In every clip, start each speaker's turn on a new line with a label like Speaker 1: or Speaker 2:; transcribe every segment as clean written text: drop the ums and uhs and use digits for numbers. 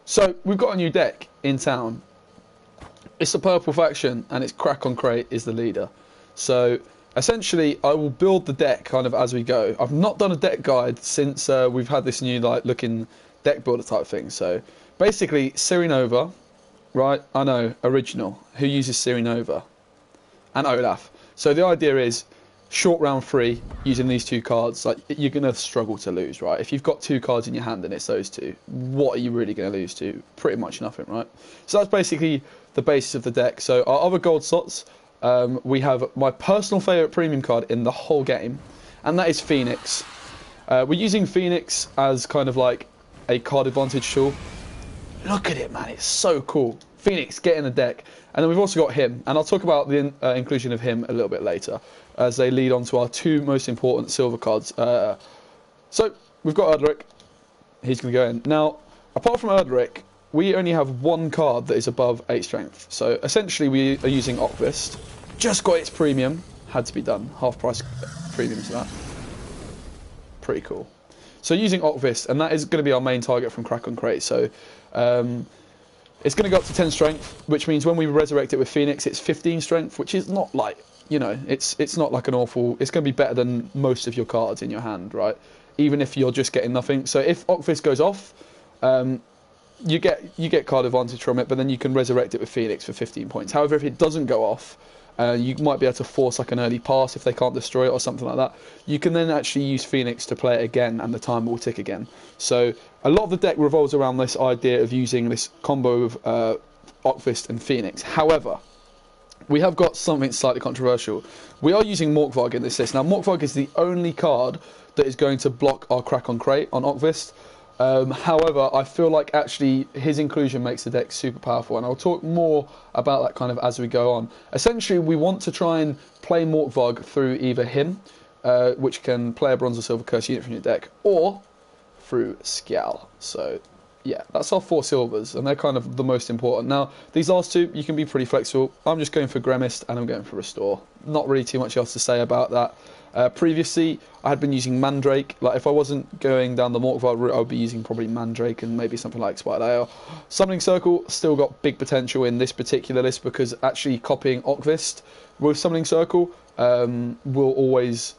Speaker 1: So we've got a new deck in town. It's a purple faction, and it's Crack on Crate is the leader. So essentially, I will build the deck kind of as we go. I've not done a deck guide since we've had this new like looking deck builder type thing. So basically, Sirinova, right? I know, original. Who uses Sirinova? And Olaf. So the idea is short round 3 using these 2 cards. Like, you're gonna struggle to lose, right? If you've got 2 cards in your hand and it's those 2, what are you really gonna lose to? Pretty much nothing, right? So that's basically the basis of the deck. So our other gold slots, we have my personal favourite premium card in the whole game, and that is Phoenix. We're using Phoenix as kind of like a card advantage tool. Look at it, man, it's so cool. Phoenix, get in the deck. And then we've also got him, and I'll talk about the inclusion of him a little bit later, as they lead on to our 2 most important silver cards. So we've got Erdrick, he's going to go in. Now, apart from Erdrick, we only have 1 card that is above 8 strength. So essentially we are using OCVIST. Just got its premium, had to be done. Half price premium to that. Pretty cool. So using OCVIST, and that is going to be our main target from Crack on Crate. So it's going to go up to 10 strength, which means when we resurrect it with Phoenix, it's 15 strength, which is not like, you know, it's not like an awful... It's going to be better than most of your cards in your hand, right? Even if you're just getting nothing. So if OCVIST goes off, you get card advantage from it, but then you can resurrect it with Phoenix for 15 points. However, if it doesn't go off, you might be able to force like an early pass if they can't destroy it or something like that. You can then actually use Phoenix to play it again, and the timer will tick again. So a lot of the deck revolves around this idea of using this combo of OCVIST and Phoenix. However, we have got something slightly controversial. We are using Morkvarg in this list. Now, Morkvarg is the only card that is going to block our Crack on Crate on OCVIST. However, I feel like actually his inclusion makes the deck super powerful, and I'll talk more about that kind of as we go on. Essentially, we want to try and play Morkvarg through either him, which can play a bronze or silver curse unit from your deck, or through Skellige. So yeah, that's our 4 silvers, and they're kind of the most important. Now, these last 2, you can be pretty flexible. I'm just going for Gremist, and I'm going for Restore. Not really too much else to say about that. Previously, I had been using Mandrake. Like, if I wasn't going down the Morkvarg route, I would be using probably Mandrake and maybe something like Spider Ale. Summoning Circle still got big potential in this particular list, because actually copying OCVIST with Summoning Circle will always...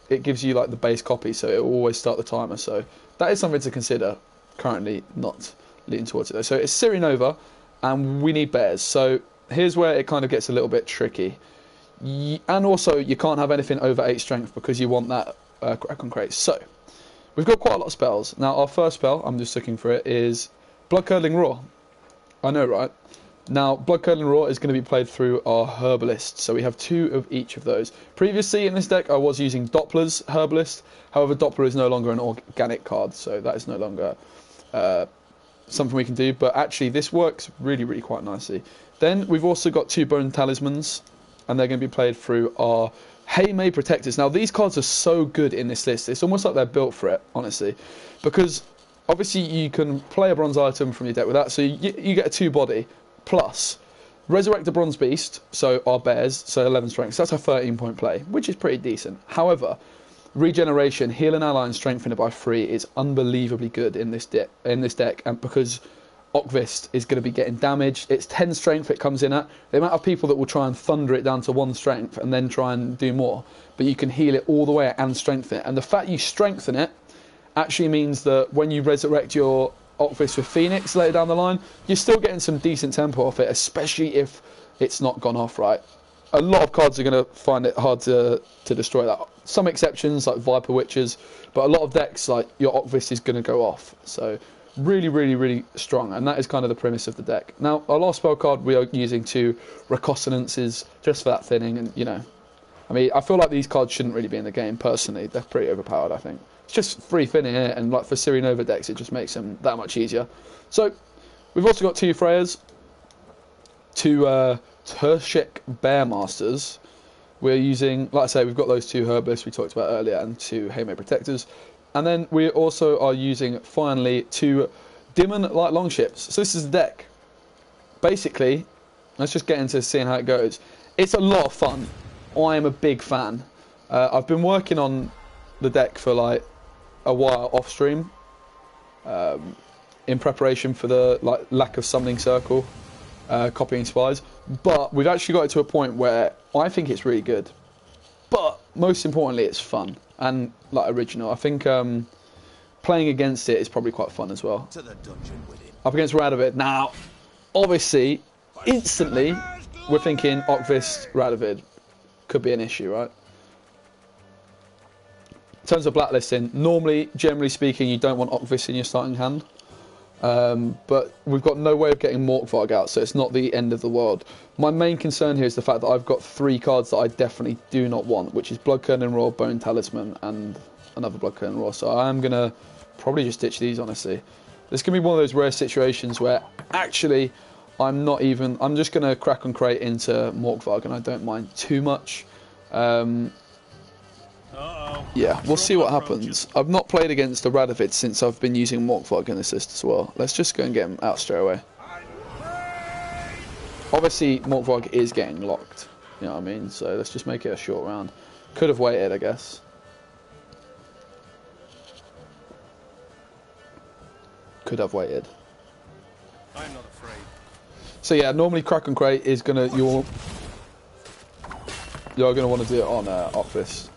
Speaker 1: It gives you like the base copy, so it will always start the timer. So that is something to consider. Currently not leaning towards it though. So it's Sirinova, and we need bears. So here's where it kind of gets a little bit tricky. And also, you can't have anything over 8 strength because you want that Crack on Crate. So we've got quite a lot of spells. Now, our first spell, I'm just looking for it, is Blood Curdling Roar. I know, right? Now, Blood Curdling Roar is going to be played through our Herbalist. So we have 2 of each of those. Previously in this deck, I was using Doppler's Herbalist. However, Doppler is no longer an organic card, so that is no longer something we can do. But actually, this works really, really quite nicely. Then we've also got 2 Bone Talismans, and they're going to be played through our Haymay Protectors. Now, these cards are so good in this list. It's almost like they're built for it, honestly. Because, obviously, you can play a bronze item from your deck with that. So you get a 2 body, plus Resurrect a Bronze Beast, so our bears, so 11 strength. So that's a 13-point play, which is pretty decent. However, Regeneration, heal an ally and strengthen it by 3 is unbelievably good in this deck, and because OCVIST is going to be getting damaged. It's 10 strength it comes in at. The amount of people that will try and thunder it down to 1 strength and then try and do more, but you can heal it all the way and strengthen it. And the fact you strengthen it actually means that when you resurrect your OCVIST with Phoenix later down the line, you're still getting some decent tempo off it, especially if it's not gone off right. A lot of cards are going to find it hard to destroy that. Some exceptions, like Viper Witches, but a lot of decks, like your OCVIST is going to go off. So really, really, really strong, and that is kind of the premise of the deck. Now, our last spell card, we are using 2 Reconnaissances just for that thinning, and, you know, I mean, I feel like these cards shouldn't really be in the game, personally. They're pretty overpowered, I think. It's just free thinning it, and like for Sirinova decks, it just makes them that much easier. So, we've also got 2 Freyas, 2 Tershek Bearmasters. We're using, like I say, we've got those 2 Herbalists we talked about earlier, and 2 Haymay Protectors. And then we also are using, finally, 2 Demon Light Longships. So this is the deck. Basically, let's just get into seeing how it goes. It's a lot of fun. I am a big fan. I've been working on the deck for like a while off stream. in preparation for the lack of summoning circle, copying spies. But we've actually got it to a point where I think it's really good. But most importantly, it's fun and original. I think playing against it is probably quite fun as well.
Speaker 2: To the dungeon with him.
Speaker 1: Up against Radovid. Now, obviously, instantly, we're thinking OCVIST, Radovid could be an issue, right? In terms of blacklisting, normally, generally speaking, you don't want OCVIST in your starting hand. But we've got no way of getting Morkvarg out, so it's not the end of the world. My main concern here is the fact that I've got 3 cards that I definitely do not want, which is Bloodcurling Roar, Bone Talisman, and another Bloodcurling Roar. So I am going to probably just ditch these, honestly. This can be one of those rare situations where actually I'm just going to crack and crate into Morkvarg, and I don't mind too much. Yeah, we'll see what happens. I've not played against a Radovid since I've been using Morkvarg in this list as well. Let's just go and get him out straight away. Obviously, Morkvarg is getting locked. You know what I mean? So let's just make it a short round. Could have waited, I guess. Could have waited.
Speaker 2: I'm not afraid.
Speaker 1: So yeah, normally crack and crate is gonna you're gonna want to do it on OCVIST.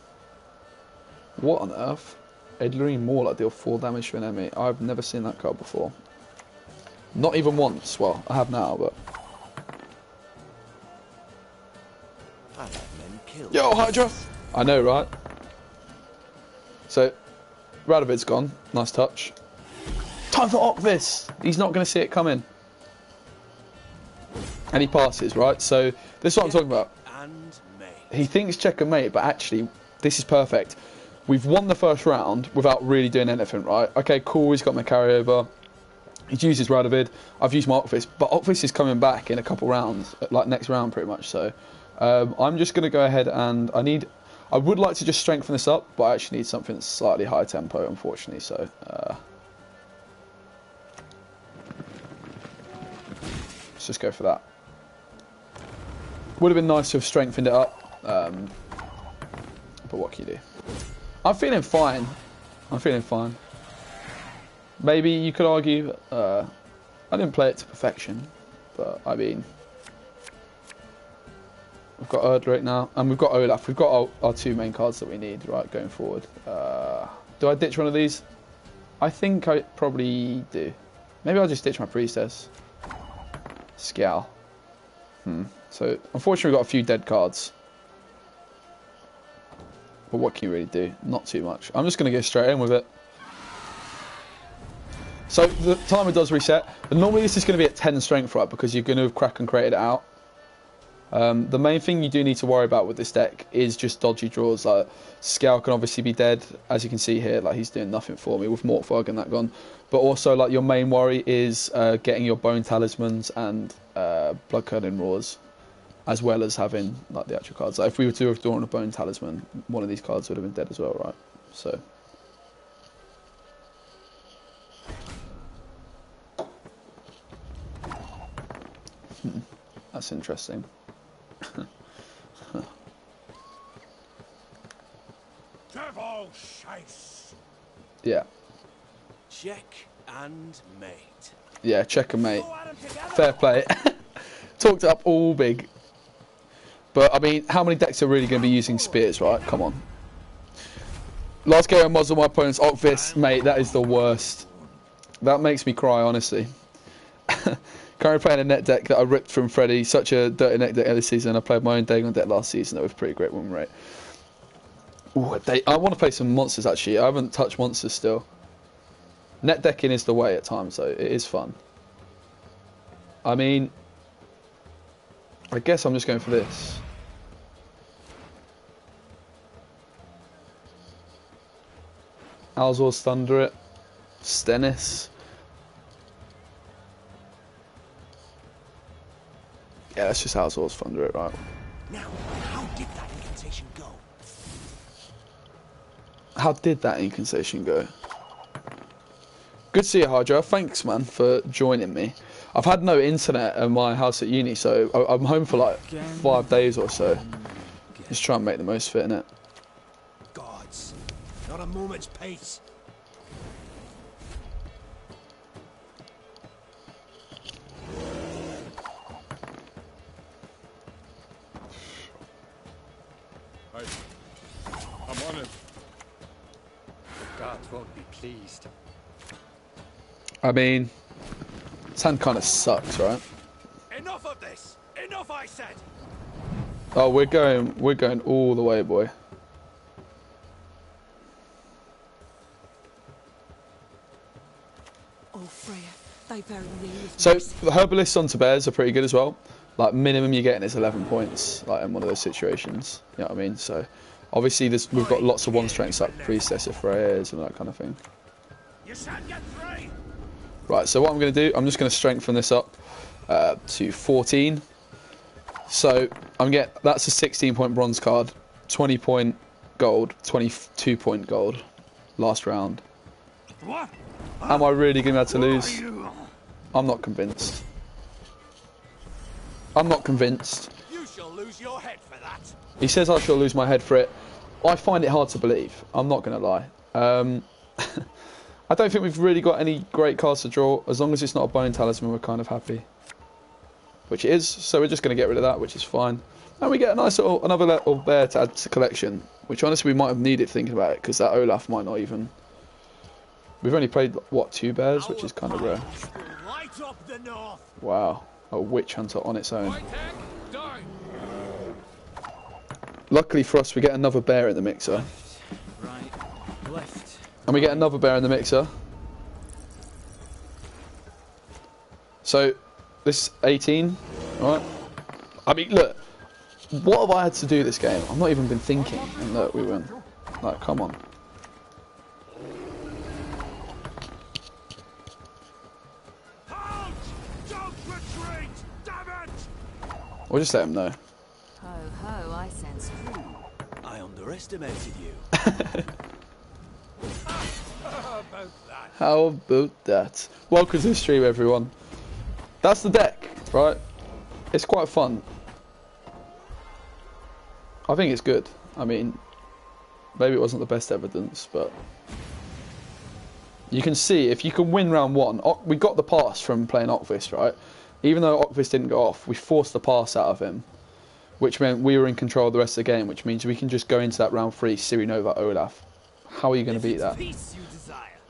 Speaker 1: What on earth? Edlerine Mauler deal 4 damage to an enemy. I've never seen that card before. Not even once. Well, I have now, but. Yo, Hydra! I know, right? So, Radovid's gone. Nice touch. Time for OCVIST! He's not going to see it coming. And he passes, right? So, this is what I'm talking about. He thinks checkmate, but actually, this is perfect. We've won the first round without really doing anything, right? Okay, cool, he's got my carryover. He's used his Radovid. I've used my OCVIST, but OCVIST is coming back in a couple rounds, like next round pretty much, so... I'm just going to go ahead and I would like to just strengthen this up, but I actually need something that's slightly higher tempo, unfortunately, so let's just go for that. Would have been nice to have strengthened it up, but what can you do? I'm feeling fine. I'm feeling fine. Maybe you could argue I didn't play it to perfection, but I mean... We've got Erdrick now, and we've got Olaf. We've got our 2 main cards that we need, right, going forward. Do I ditch one of these? I think I probably do. Maybe I'll just ditch my Priestess. Scowl. So, unfortunately, we've got a few dead cards. But what can you really do? Not too much. I'm just going to go straight in with it. So, the timer does reset. But normally this is going to be at 10 strength, right, because you're going to have crack and created it out. The main thing you do need to worry about with this deck is just dodgy draws. Like Scowl can obviously be dead, as you can see here. Like he's doing nothing for me with Morkvarg and that gone. But also, like your main worry is getting your Bone Talismans and Bloodcurling Roars, as well as having like the actual cards. Like if we were to have drawn a Bone Talisman, one of these cards would have been dead as well, right? So. That's interesting. Yeah.
Speaker 2: Check and mate.
Speaker 1: Yeah, check and mate. Fair play. Talked up all big. But I mean, how many decks are really going to be using spears, right? Come on. Last game I muzzled my opponent's OCVIST, mate. That is the worst. That makes me cry, honestly. Currently playing a net deck that I ripped from Freddy. Such a dirty net deck this season. I played my own Dagon deck last season. That was a pretty great win rate. Ooh, I want to play some monsters, actually. I haven't touched monsters still. Net decking is the way at times, though. It is fun. I mean, I guess I'm just going for this. Alzor's Thunder it. Stennis. Yeah, let's just Alzor's Thunder it, right?
Speaker 2: Now, how did that incantation go?
Speaker 1: How did that incantation go? Good to see you, Hydra. Thanks, man, for joining me. I've had no internet at my house at uni, so I'm home for like 5 days or so. Just try and make the most of it, innit?
Speaker 2: Gods, not a moment's peace.
Speaker 3: won't be pleased.
Speaker 1: I mean, this hand kind of sucks, right?
Speaker 2: Enough of this! Enough, I said!
Speaker 1: Oh, we're going all the way, boy.
Speaker 4: Oh, Freya, they very nearly.
Speaker 1: So the herbalists onto bears are pretty good as well. Like minimum you're getting is 11 points, like in one of those situations. You know what I mean? So obviously we've got lots of one strengths like priestess of Freya's and that kind of thing.
Speaker 2: You shan't get free!
Speaker 1: Right. So what I'm going to do, I'm just going to strengthen this up to 14. So that's a 16-point bronze card, 20-point gold, 22-point gold, last round.
Speaker 2: What?
Speaker 1: Am I really going to have to lose? I'm not convinced. I'm not convinced.
Speaker 2: You shall lose your head for that.
Speaker 1: He says I shall lose my head for it. I find it hard to believe. I'm not going to lie. I don't think we've really got any great cards to draw. As long as it's not a bone talisman, we're kind of happy. Which it is, so we're just going to get rid of that, which is fine. And we get a nice another little bear to add to collection, which honestly we might have needed thinking about it, because that Olaf might not even... We've only played, what, 2 bears, which is kind of rare.
Speaker 2: Light up the north.
Speaker 1: Wow, a witch hunter on its own. Luckily for us, we get another bear in the mixer.
Speaker 3: Right, left.
Speaker 1: And we get another bear in the mixer. So, this 18, right? I mean, look, what have I had to do this game? I've not even been thinking, and look, we win. Like, come on.
Speaker 2: Halt! Don't retreat! Damn it!
Speaker 1: We'll just let him know.
Speaker 4: Ho ho, I sense food.
Speaker 2: I underestimated you. How about that?
Speaker 1: How about that? Welcome to the stream, everyone. That's the deck, right? It's quite fun. I think it's good. I mean, maybe it wasn't the best evidence, but you can see if you can win round 1. We got the pass from playing OCVIST, right? Even though OCVIST didn't go off, we forced the pass out of him, which meant we were in control of the rest of the game, which means we can just go into that round 3, Ciri Nova, Olaf. How are you going to beat that?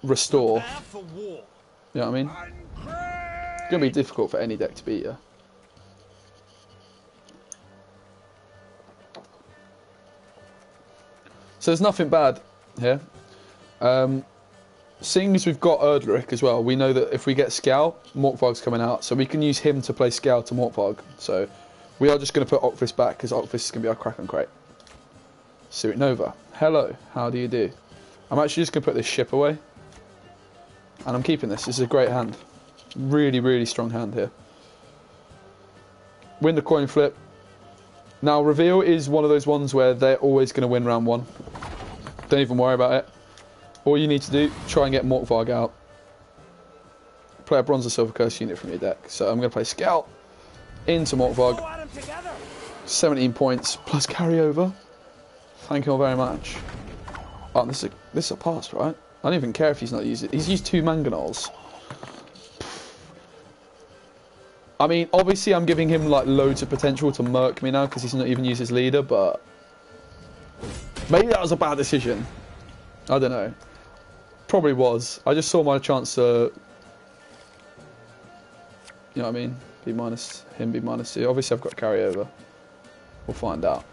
Speaker 1: Restore. You know what I mean? It's going to be difficult for any deck to beat you. So there's nothing bad here. Seeing as we've got Erdrick as well, we know that if we get Scout, Morkvarg's coming out, so we can use him to play Scout to Morkvarg. So we are just going to put OCVIST back, because OCVIST is going to be our Kraken crate. Ciri Nova. Hello, how do you do? I'm actually just going to put this ship away. And I'm keeping this. This is a great hand. Really, really strong hand here. Win the coin flip. Now, reveal is one of those ones where they're always going to win round 1. Don't even worry about it. All you need to do, try and get Morkvarg out. Play a bronze or silver curse unit from your deck. So I'm going to play Scout into Morkvarg. 17 points plus carryover. Thank you all very much. Oh, this is a pass, right? I don't even care if he's not used it. He's used 2 Manganols. I mean, obviously I'm giving him like loads of potential to murk me now because he's not even used his leader, but maybe that was a bad decision. I don't know. Probably was. I just saw my chance to, you know what I mean? Be minus him, be minus 2. Obviously I've got carryover. We'll find out.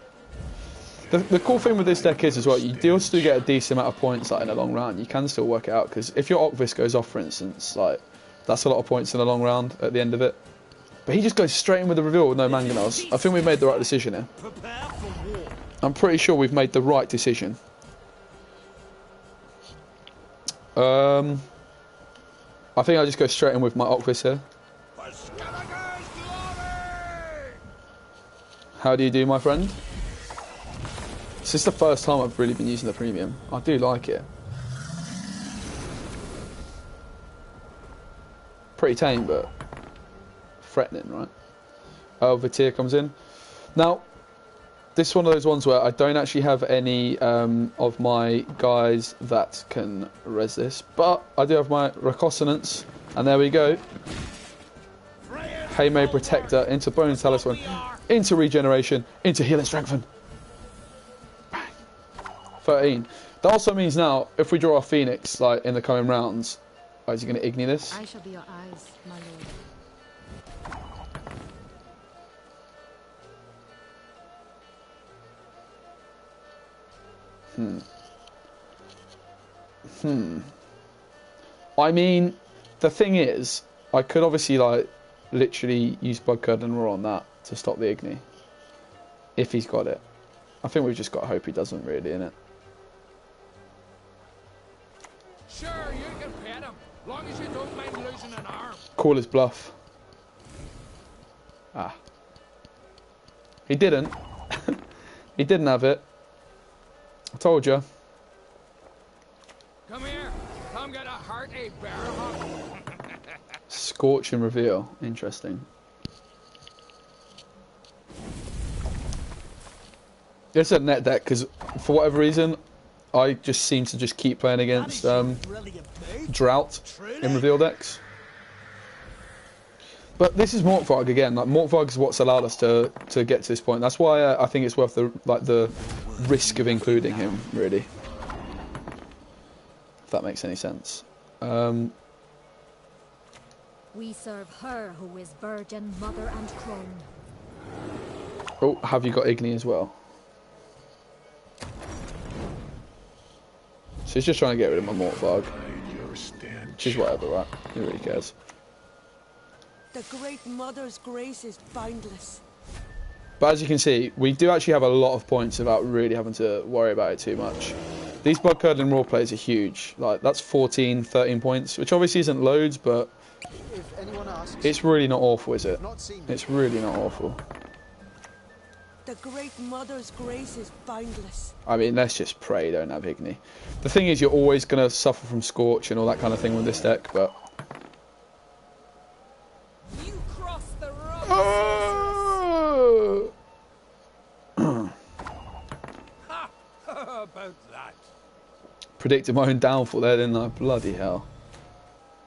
Speaker 1: The cool thing with this deck is as well, you do still get a decent amount of points like in a long round. You can still work it out because if your OCVIST goes off, for instance, like that's a lot of points in a long round at the end of it. But he just goes straight in with the reveal with no Mangonels. I think we made the right decision here. I'm pretty sure we've made the right decision. I think I'll just go straight in with my OCVIST here. How do you do, my friend? This is the first time I've really been using the premium. I do like it. Pretty tame, but threatening, right? Oh, Vitir comes in. Now, this is one of those ones where I don't actually have any of my guys that can res this, but I do have my Reconsonance, and there we go. Haymay Protector into Bone Talisman, into Regeneration, into Heal and Strengthen. Bang. 13. That also means now, if we draw our Phoenix, like, in the coming rounds, oh, is he going to Igni this?
Speaker 4: I shall be your eyes, my lord.
Speaker 1: I mean, the thing is, I could obviously, like, literally use Blood Curdle and Raw on that to stop the Igni. If he's got it. I think we've just got to hope he doesn't, really, innit?
Speaker 2: Sure, you can pet him, long as you don't mind losing an arm.
Speaker 1: Call his bluff. Ah. He didn't. He didn't have it. I told you.
Speaker 2: Come here, come get a hearty bear hug.
Speaker 1: Scorch and Reveal. Interesting. It's a net deck because, for whatever reason, I just seem to just keep playing against Drought in Reveal decks. But this is Morkvarg again. Like, Morkvarg is what's allowed us to get to this point. That's why I think it's worth the risk of including him, really. If that makes any sense.
Speaker 5: We serve her who is virgin, mother and crone.
Speaker 1: Oh, have you got Igni as well? So he's just trying to get rid of my Morkvarg. Which is whatever, right? Who really cares?
Speaker 6: The Great Mother's grace is boundless.
Speaker 1: But as you can see, we do actually have a lot of points without really having to worry about it too much. These Blood Curdling Raw plays are huge. Like, that's 14, 13 points, which obviously isn't loads, but
Speaker 3: If anyone asks,
Speaker 1: it's really not awful, is it?
Speaker 3: not seen me.
Speaker 1: It's really not awful.
Speaker 6: The Great Mother's grace is boundless.
Speaker 1: I mean, let's just pray don't have Igni. The thing is, you're always going to suffer from Scorch and all that kind of thing with this deck, but...
Speaker 6: You cross the road.
Speaker 1: Oh!
Speaker 2: Ha! About that.
Speaker 1: Predicted my own downfall there, didn't I? Bloody hell.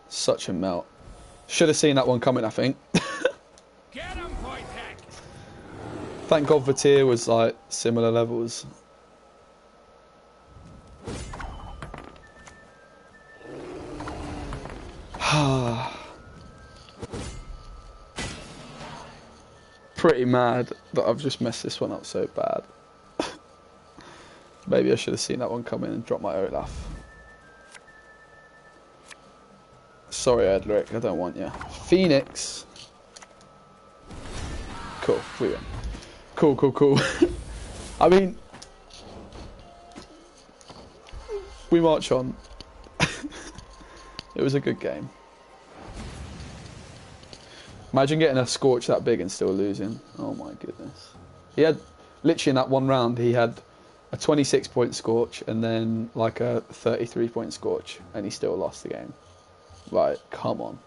Speaker 1: Such a melt. Should have seen that one coming, I think.
Speaker 2: Get him, Wojtek!
Speaker 1: Thank God Vatir was, like, similar levels. Pretty mad that I've just messed this one up so bad. Maybe I should have seen that one come in and drop my Olaf. Sorry, Edric, I don't want you. Phoenix. Cool, we win. Cool, cool, cool. I mean, we march on. It was a good game. Imagine getting a Scorch that big and still losing. Oh my goodness. He had, literally in that one round, he had a 26-point Scorch and then like a 33-point Scorch, and he still lost the game. Like, come on.